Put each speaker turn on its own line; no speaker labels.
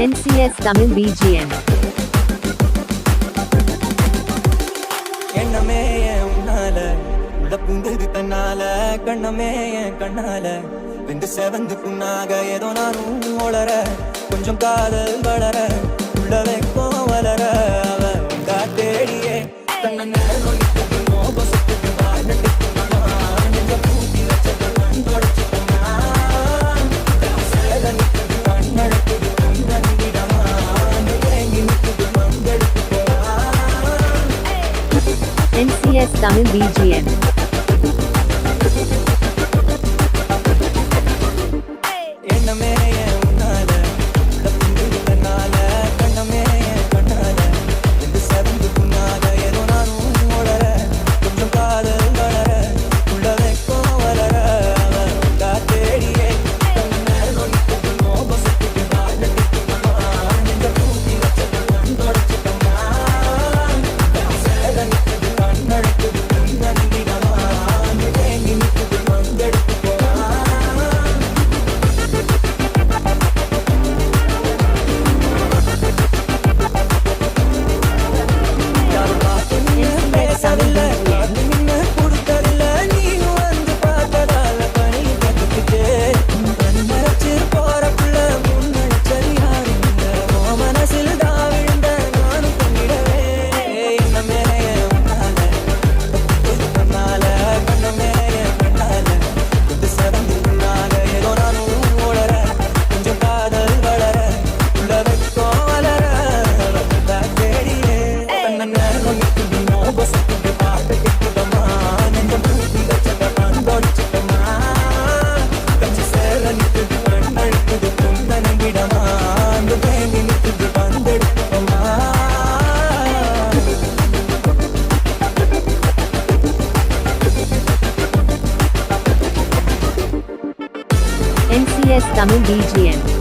NCS Tamil BGM.
எண்ணமே என் உன்னால உள்ள பூந்தது தன்னால கண்ணமே என் கண்ணால வெந்து செவந்து புண்ணாக ஏதோ நானும் ஒளர கொஞ்சம் காதல் வளர உள்ள வைக்கும் வளர அவ உங்கா தேடியே கண்ணன்
NCS தமிழ் BGM.
எண்ணமே என் உன்னால உள்ள பூந்தது தன்னால கண்ணமே என் கண்ணால வெந்து செவந்து புண்ணாக ஏதோ நானும் ஒளர கொஞ்சம் காதல் வளர உள்ள வைக்கும் வளர அவ உங்கா தேடியே
NCS தமிழ் BGM.